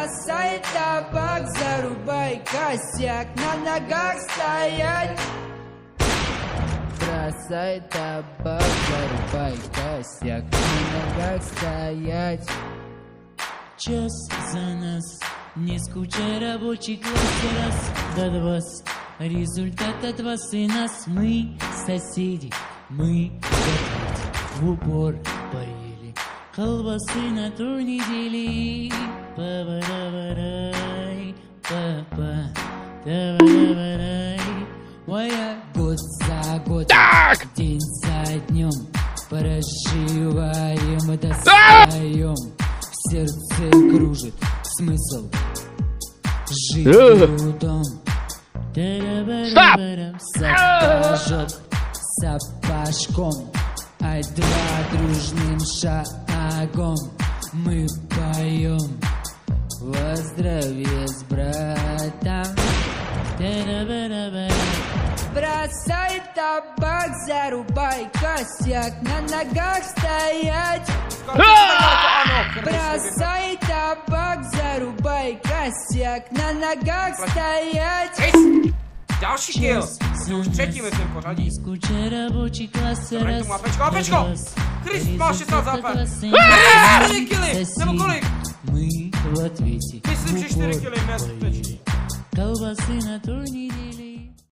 Бросай табак, зарубай косяк, на ногах стоять. Бросай табак, зарубай косяк, на ногах стоять. Час за нас, не скучай, рабочий класс, раз до два. Результат от вас и нас. Мы соседи, мы опять в упор поели. Колбасы на ту недели. Па-ба-да-ба-дай, па-па, да-ба-да-ба-дай. Моя год за год, день за днем проживаем, достаем. В сердце кружит смысл жить трудом. Сапожок сапожком, а два дружным шагом мы поем во здравие с братом. Бросай табак, зарубай косяк, на ногах стоять. Бросай табак, зарубай косяк, на nogách стоять. Další kill. Už třetí ve svém pořadí. Dobrý, tu mapečko, mapečko. Christ, má 16 západ. 4 killy, nebo kolik? Myslím, že 4 killy, ne skutečný.